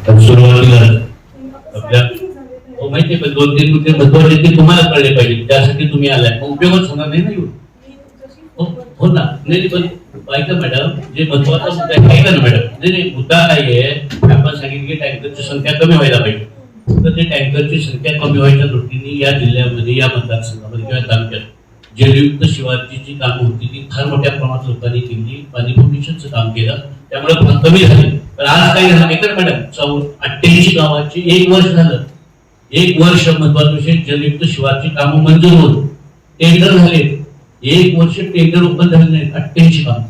सुरुवातीला आपल्या हो माहिती आहे, पण 2-3 मुद्दे महत्वाचे ते तुम्हाला कळले पाहिजे, त्यासाठी तुम्ही आलाय. मग उपयोगच होणार नाही ना येऊन. हो ना, नाही पण ऐका मॅडम, जे महत्वाचा मुद्दा आहे ऐका ना मॅडम, नाही मुद्दा काय आहे, आपण सांगितलं की टँकरची संख्या कमी व्हायला पाहिजे. तर ते टँकरची संख्या कमी व्हायच्या दृष्टीने या जिल्ह्यामध्ये, या मतदारसंघामध्ये किंवा तालुक्यात जलयुक्त शिवारची जी कामं होती ती फार मोठ्या प्रमाणात लोकांनी केली, पाणी पुरवठ्याचं काम केलं, त्यामुळे कमी झाले. पण आज काय झालं ऐका मॅडम, 88 गावाची 1 वर्ष झालं, 1 वर्ष महत्वाचा विषय, जलयुक्त शिवारची कामं मंजूर होऊन टेंडर झाले, 1 वर्ष टेंडर ओपन झाले नाही, 88 काम.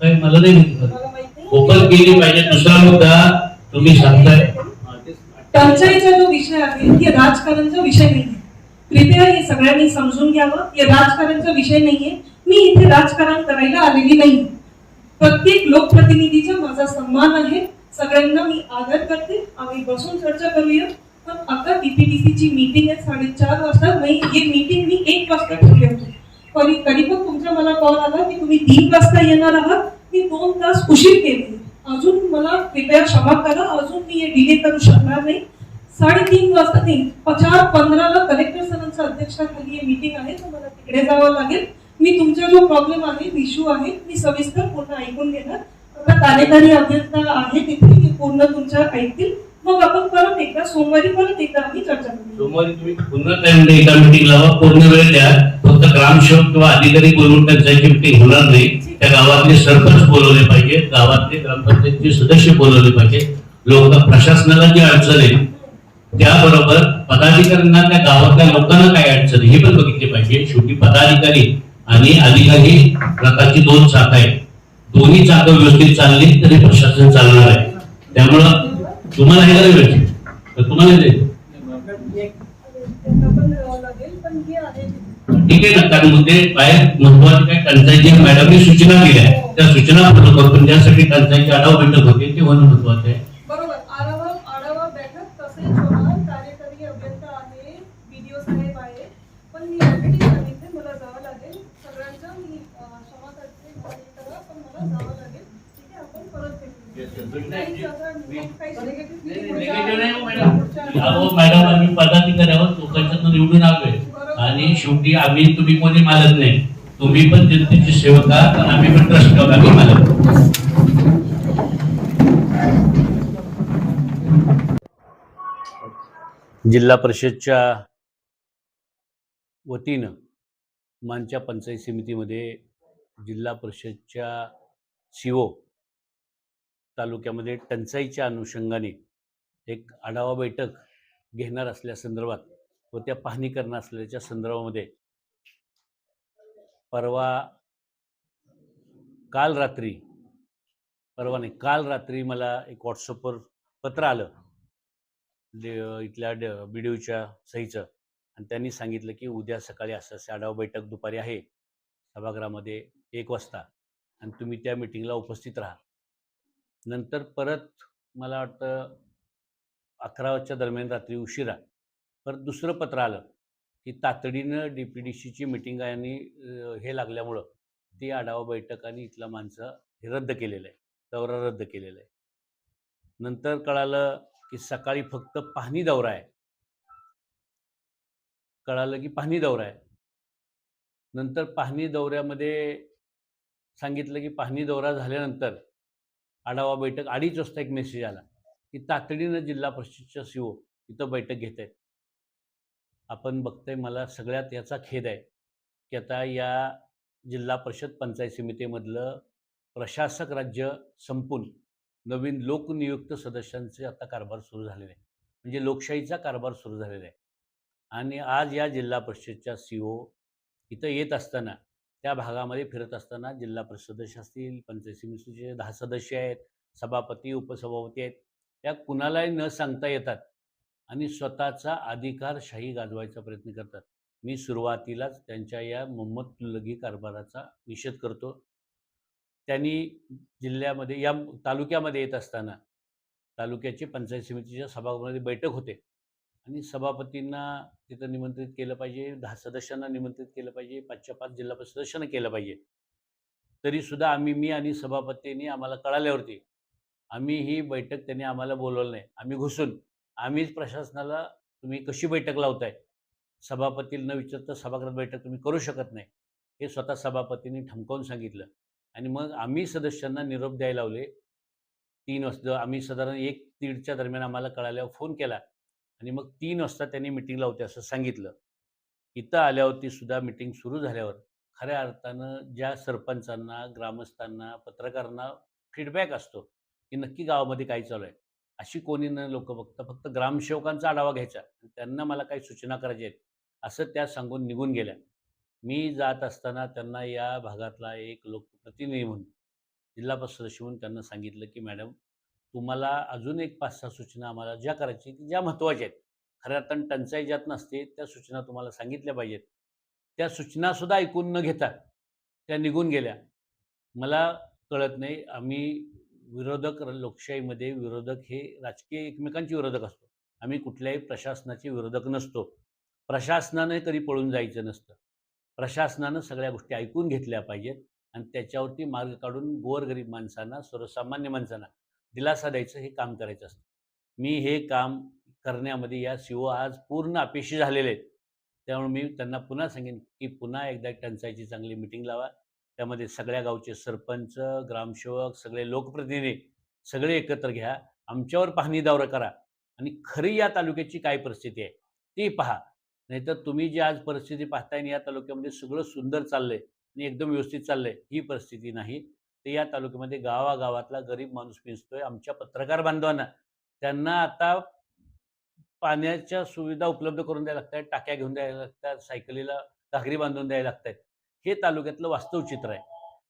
काय मला नाही माहिती, ओपन केली पाहिजे. दुसरा मुद्दा तुम्ही सांगताय टंचाईचा जो विषय आहे हे राजकारणाचा विषय नाहीये. कृपया हे सगळ्यांनी समजून घ्यावं, हे राजकारणाचा विषय नाहीये. मी इथे राजकारण करायला आलेली नाही. प्रत्येक लोकप्रतिनिधीचा माझा सन्मान आहे, सगळ्यांना मी आदर करते. आम्ही बसून चर्चा करूया. पण आता डीपीडीसीची मीटिंग आहे 4:30 वाजता. नाही, ही मीटिंग मी 1 वाजता ठेवली होती. तरी पण तुमचा मला कॉल आला की तुम्ही 3 वाजता येणार आहात. मी 2 तास उशीर केली. अजून मला कृपया क्षमा करा, अजून मी हे डिले करू शकणार नाही. 3:30 वाजता नाही, 4:15ला कलेक्टर सरांच्या अध्यक्षतेखाली हे मीटिंग आहे, तर मला तिकडे जावं लागेल. मी तुमचा जो प्रॉब्लेम आहे, इश्यू आहे, मी सविस्तर पूर्ण ऐकून घेणार. आता कार्यकारी अभियंता आहे तिथे, ते पूर्ण तुमच्या ऐकतील. मग आपण परत एकदा सोमवारी आम्ही चर्चा करू. सोमवारी तुम्ही पुन्हा टाइम एका मीटिंग लावा, पूर्ण वेळ द्या. फक्त ग्रामसेवक किंवा अधिकारी बोलवून त्यांची मीटिंग होणार नाही. त्या गावातले सरपंच बोलवले पाहिजे, गावातले ग्रामपंचायतचे सदस्य बोलवले पाहिजे. लोक प्रशासनाला जी अडचण आहे त्याबरोबर पदाधिकाऱ्यांना त्या गावातल्या लोकांना काय अडचण हे पण बघितले पाहिजे. शेवटी पदाधिकारी आणि अधिकारी रथाची 2 चाक आहेत, दोन्ही चाक व्यवस्थित चालली तरी प्रशासन चालणार आहे. त्यामुळं तुम्हाला हे करायला तर तुम्हाला ठीक आहे ना, कारण मुद्दे बाहेर महत्वाचे काय टंचाईची मॅडमनी सूचना दिल्या, त्या सूचना फॉलो करतो. ज्यासाठी टंचाईची आढावा बैठक होते ते होणं महत्वाचं आहे. बरोबर, आढावा बैठक तसेच होणार. कार्यकारी अभियंता आहे, बीडीओ साहेब आहे, पण मी ऑलरेडी सांगितले मला जावं लागेल. सगळ्यांचा मी क्षमा करते, पण मला जावं लागेल. ठीक आहे, आपण परत मॅडम आम्ही पदाधिकाऱ्यावर लोकांच्या निवडून आलोय आणि शेवटी आम्ही, तुम्ही कोणी मालक नाही, तुम्ही पण जनतेची सेवक आहात, आम्ही पण ट्रस्ट आम्ही मालक. जिल्हा परिषदच्या वतीनं मानच्या पंचायत समितीमध्ये जिल्हा परिषदच्या सीओ तालुक्यामध्ये टंचाईच्या अनुषंगाने एक आढावा बैठक घेणार असल्या संदर्भात व त्या पाहणी करणार असल्याच्या संदर्भामध्ये काल रात्री मला एक व्हॉट्सअपवर पत्र आलं इथल्या बीडीओच्या सहीचं, आणि त्यांनी सांगितलं की उद्या सकाळी असं आढावा बैठक दुपारी आहे सभागृहामध्ये 1 वाजता, आणि तुम्ही त्या मीटिंगला उपस्थित राहा. नंतर परत मला वाटतं 11च्या दरम्यान रात्री उशिरा परत दुसरं पत्र आलं की तातडीनं डीपीडीसीची मीटिंग आणि हे लागल्यामुळं ती आढावा बैठक आणि इथला माणसं हे रद्द केलेलं आहे, दौरा रद्द केलेला आहे. नंतर कळालं की सकाळी फक्त पाहणी दौरा आहे. नंतर पाहणी दौऱ्यामध्ये सांगितलं की पाहणी दौरा झाल्यानंतर आढावा बैठक 2:30 वाजता एक मेसेज आला की तातडीनं जिल्हा परिषदच्या सीओ इथं बैठक घेत आहेत. आपण बघतोय, मला सगळ्यात याचा खेद आहे की आता या जिल्हा परिषद पंचायत समितीमधलं प्रशासक राज्य संपून नवीन लोकनियुक्त सदस्यांचे आता कारभार सुरू झालेले आहे, म्हणजे लोकशाहीचा कारभार सुरू झालेला आहे. आणि आज या जिल्हा परिषदच्या सीओ इथं येत असताना, त्या भागामध्ये फिरत असताना जिल्हा परिषद सदस्य असतील, पंचायत समितीचे 10 सदस्य आहेत, सभापती उपसभापती आहेत, त्या कुणालाही न सांगता येतात आणि स्वतःचा अधिकारशाही गाजवायचा प्रयत्न करतात. मी सुरुवातीलाच त्यांच्या या मोहम्मद तुल्लगी कारभाराचा निषेध करतो. त्यांनी जिल्ह्यामध्ये या तालुक्यामध्ये येत असताना तालुक्याची पंचायत समितीच्या सभागृहामध्ये बैठक होते आणि सभापतींना तिथं निमंत्रित केलं पाहिजे, 10 सदस्यांना निमंत्रित केलं पाहिजे, 5च्या 5 जिल्हा परिषद सदस्यांना केलं पाहिजे. तरीसुद्धा मी आणि सभापतींनी आम्हाला कळाल्यावरती आम्ही ही बैठक त्यांनी आम्हाला बोलवलं नाही. आम्ही घुसून आम्हीच प्रशासनाला तुम्ही कशी बैठक लावताय? सभापतीला न विचारता सभागृहात बैठक तुम्ही करू शकत नाही. हे स्वतः सभापतींनी ठणकावून सांगितलं आणि मग आम्ही सदस्यांना निरोप द्यायला लावले. 3 वाजता आम्ही साधारण 1:30च्या दरम्यान आम्हाला कळाल्यावर फोन केला आणि मग 3 वाजता त्यांनी मीटिंगला होते असं सांगितलं. इथं आल्यावरती सुद्धा मीटिंग सुरू झाल्यावर खऱ्या अर्थानं ज्या सरपंचांना, ग्रामस्थांना, पत्रकारांना फीडबॅक असतो, की नक्की गावामध्ये काय चालू आहे. अशी कोणी न लोकं बघता फक्त ग्रामसेवकांचा आढावा घ्यायचा. त्यांना मला काही सूचना करायच्या आहेत, असं त्या सांगून निघून गेल्या. मी जात असताना त्यांना या भागातला एक लोकप्रतिनिधी म्हणून, जिल्हा परिषद सदस्य म्हणून त्यांना सांगितलं, की "मॅडम, तुम्हाला अजून एक 5-6 सूचना आम्हाला ज्या करायच्या आहेत, ज्या महत्त्वाच्या आहेत. खऱ्या अर्थानं टंचाई ज्यात नसते, त्या सूचना तुम्हाला सांगितल्या पाहिजेत." त्या सूचनासुद्धा ऐकून न घेता त्या निघून गेल्या. मला कळत नाही, आम्ही विरोधक लोकशाहीमध्ये विरोधक हे राजकीय एकमेकांचे विरोधक असतो. आम्ही कुठल्याही प्रशासनाचे विरोधक नसतो. प्रशासनाने कधी पळून जायचं नसतं. प्रशासनानं सगळ्या गोष्टी ऐकून घेतल्या पाहिजेत आणि त्याच्यावरती मार्ग काढून गोरगरीब माणसांना, सर्वसामान्य माणसांना दिलासा द्यायचं हे काम करायचं असतं. मी हे काम करण्यामध्ये या सी-ओ आज पूर्ण अपयशी झालेले आहेत. त्यामुळे मी त्यांना पुन्हा सांगेन, की पुन्हा एकदा टंचाईची चांगली मीटिंग लावा. त्यामध्ये सगळ्या गावचे सरपंच, ग्रामसेवक, सगळे लोकप्रतिनिधी सगळे एकत्र घ्या. आमच्यावर पाहणी दौरा करा आणि खरी या तालुक्याची काय परिस्थिती आहे, ती पहा. नाहीतर तुम्ही जी आज परिस्थिती पाहताय आणि या तालुक्यामध्ये सगळं सुंदर चाललंय आणि एकदम व्यवस्थित चाललंय, ही परिस्थिती नाही. तर या तालुक्यामध्ये गावागावातला गरीब माणूस पिंजतोय. आमच्या पत्रकार बांधवांना त्यांना आता पाण्याच्या सुविधा उपलब्ध करून द्यायला लागतायत, टाक्या घेऊन द्यायला लागतात, सायकलीला घागरी बांधून द्यायला लागतायत. हे तालुक्यातलं वास्तव चित्र आहे.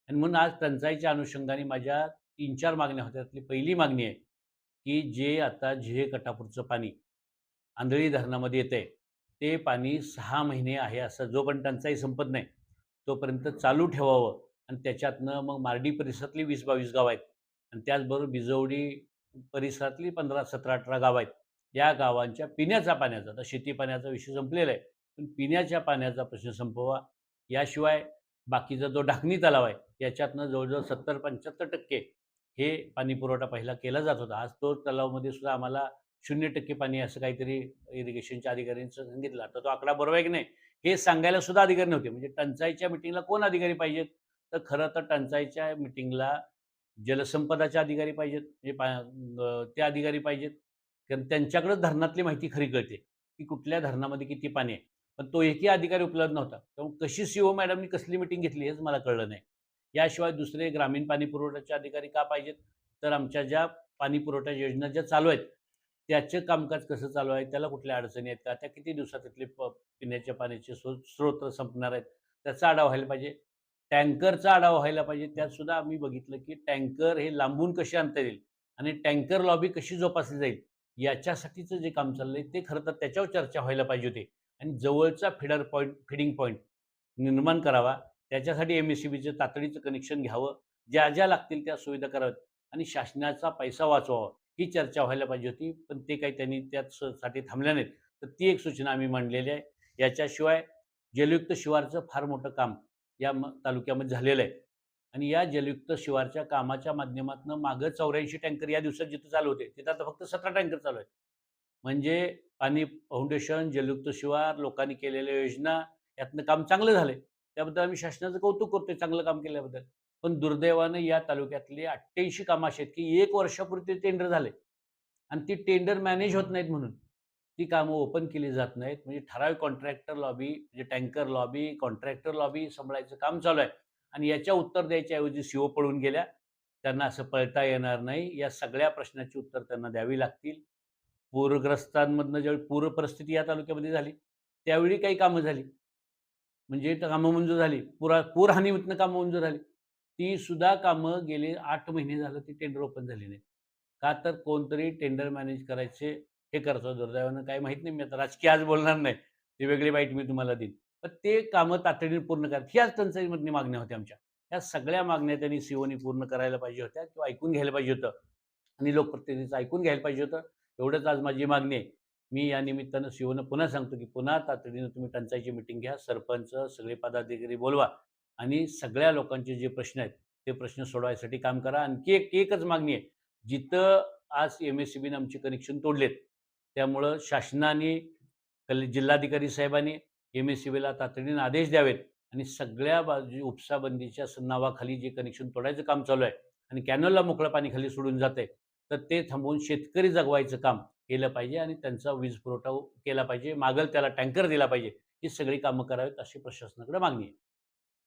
आणि म्हणून आज टंचाईच्या अनुषंगाने माझ्या 3-4 मागण्या होत्या. त्यातली पहिली मागणी आहे, की जे आता झिरे कटापूरचं पाणी आंधळी धरणामध्ये येतंय, ते पाणी 6 महिने आहे असं जोपर्यंत टंचाई संपत नाही, तोपर्यंत चालू ठेवावं आणि त्याच्यातनं मग मार्डी परिसरातली 20-22 गावं आहेत आणि त्याचबरोबर बिजवडी परिसरातली 15, 17, 18 गावं आहेत. या गावांच्या पिण्याच्या पाण्याचा, आता शेती पाण्याचा विषय संपलेला आहे, पण पिण्याच्या पाण्याचा प्रश्न संपवा. याशिवाय बाकीचा जो ढाकणी तलाव आहे, याच्यातनं जवळ-जवळ 70-75% हे पाणी पुरवठा पहिला केला जात होता. आज तो तलावामध्ये सुद्धा आम्हाला 0% पाणी असं काहीतरी इरिगेशनच्या अधिकाऱ्यांनी सांगितलं. आता तो आकडा बरोबर आहे की नाही, हे सांगायला सुद्धा अधिकारी नव्हते. म्हणजे टंचाईच्या मीटिंगला कोण अधिकारी पाहिजेत? तर खरं तर टंचाईच्या मीटिंगला जलसंपदाचे अधिकारी पाहिजेत, म्हणजे ते अधिकारी पाहिजेत. कारण त्यांच्याकडेच धरणातली माहिती खरी कळते, की कुठल्या धरणामध्ये किती पाणी आहे. पण तो एकही अधिकारी उपलब्ध नव्हता. त्यामुळे कशी सी-ओ मॅडमनी कसली मीटिंग घेतली हेच मला कळलं नाही. याशिवाय दुसरे ग्रामीण पाणी पुरवठ्याचे अधिकारी का पाहिजेत? तर आमच्या ज्या पाणी पुरवठा योजना ज्या चालू आहेत, त्याचं कामकाज कसं चालू आहे? त्याला कुठल्या अडचणी आहेत का? त्या किती दिवसात तिथले पिण्याच्या पाण्याचे स्रोत संपणार आहेत? त्याचा आढावा व्हायला पाहिजे. टँकरचा आढावा व्हायला पाहिजे. त्यात सुद्धा आम्ही बघितलं, की टँकर हे लांबून कसे आणता येईल आणि टँकर लॉबी कशी जोपासली जाईल, याच्यासाठीचं जे काम चाललंय ते खरं तर त्याच्यावर चर्चा व्हायला पाहिजे होती आणि जवळचा फीडिंग पॉइंट निर्माण करावा. त्याच्यासाठी एम-एस-सी-बीचं तातडीचं कनेक्शन घ्यावं. ज्या लागतील त्या सुविधा कराव्यात आणि शासनाचा पैसा वाचवावा, ही चर्चा व्हायला पाहिजे होती. पण ते काही त्यांनी साठी थांबल्या नाहीत. तर ती एक सूचना आम्ही मांडलेली आहे. याच्याशिवाय जलयुक्त शिवारचं फार मोठं काम या तालुक्यामध्ये झालेलं आहे आणि या जलयुक्त शिवारच्या कामाच्या माध्यमातून मागं 84 टँकर या दिवसात जिथं चालू होते, तिथं आता फक्त 17 टँकर चालू आहेत. म्हणजे पाणी फाउंडेशन, जलयुक्त शिवार, लोकांनी केलेल्या योजना यातनं काम चांगलं झालंय. त्याबद्दल आम्ही शासनाचं कौतुक करतोय चांगलं काम केल्याबद्दल. पण दुर्दैवानं या तालुक्यातली 88 कामं अशी आहेत, की 1 वर्षापूर्वी ते टेंडर झाले आणि ती टेंडर मॅनेज होत नाहीत म्हणून. ती कामं ओपन केली जात नाहीत. म्हणजे ठराविक कॉन्ट्रॅक्टर लॉबी, म्हणजे टँकर लॉबी, कॉन्ट्रॅक्टर लॉबी सांभाळायचं काम चालू आहे आणि याच्या उत्तर द्यायच्या ऐवजी सी-ओ पळून गेल्या. त्यांना असं पळता येणार नाही. या सगळ्या प्रश्नाची उत्तर त्यांना द्यावी लागतील. पूरग्रस्तांमधनं ज्यावेळी पूर परिस्थिती या तालुक्यामध्ये झाली, त्यावेळी काही कामं झाली. म्हणजे कामं मंजूर झाली. पूरहानीतनं कामं मंजूर झाली. ती सुद्धा कामं गेले 8 महिने झालं ती टेंडर ओपन झाली नाहीत. का तर कोणतरी टेंडर मॅनेज करायचे हे करतं. दुर्दैवानं काही माहीत नाही, मी आता राजकीय आज बोलणार नाही. ती वेगळी बाईट मी तुम्हाला देईन. पण ते कामं तातडीने पूर्ण करा. ह्याच टंचाईमधली मागण्या होत्या आमच्या. ह्या सगळ्या मागण्या त्यांनी सी-ओनी पूर्ण करायला पाहिजे होत्या किंवा ऐकून घ्यायला पाहिजे होतं आणि लोकप्रतिनिधीचं ऐकून घ्यायला पाहिजे होतं. एवढंच आज माझी मागणी आहे. मी या निमित्तानं सी-ओनं पुन्हा सांगतो, की पुन्हा तातडीनं तुम्ही टंचाईची मीटिंग घ्या. सरपंच, सगळे पदाधिकारी बोलवा आणि सगळ्या लोकांचे जे प्रश्न आहेत ते प्रश्न सोडवायसाठी काम करा. आणखी एकच मागणी आहे. जिथं आज MSEBीने आमचे कनेक्शन तोडलेत, त्यामुळं शासनाने जिल्हाधिकारी साहेबांनी MSEBीला तातडीने आदेश द्यावेत आणि सगळ्या बाजू उपसा बंदीच्या नावाखाली जे कनेक्शन तोडायचं काम चालू आहे आणि कॅनलला मोकळं पाणी खाली सोडून जातंय, तर ते थांबवून शेतकरी जगवायचं काम केलं पाहिजे आणि त्यांचा वीज पुरवठा केला पाहिजे. मागेल त्याला टँकर दिला पाहिजे. ही सगळी कामं करावीत अशी प्रशासनाकडे मागणी आहे.